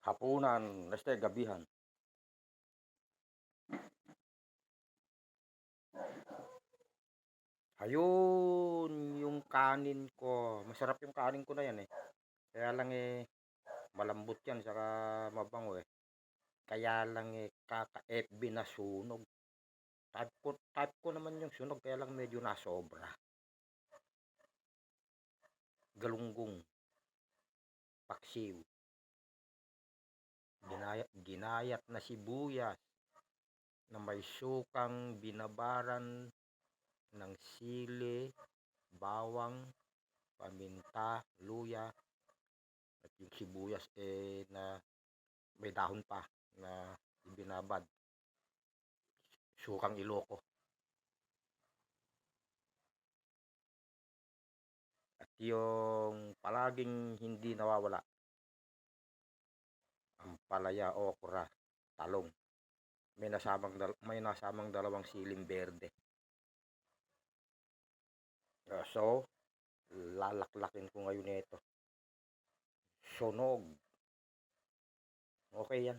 Hapunan, gabihan. Ayun, yung kanin ko. Masarap yung kanin ko na yan eh. Kaya lang malambot yan, saka mabango eh. Kaya lang kaka-FB na sunog. Type ko naman yung sunog, kaya lang medyo nasobra. Galunggong, paksiw, ginayat na sibuyas na may sukang binabaran ng sili, bawang, paminta, luya, at yung sibuyas na may dahon pa na ibinabad, sukang Iloko. At yung palaging hindi nawawala, ang palaya, okra, talong. May nasamang dalawang siling berde. So, lalaklakin ko ngayon ito. Sunog. Okay yan.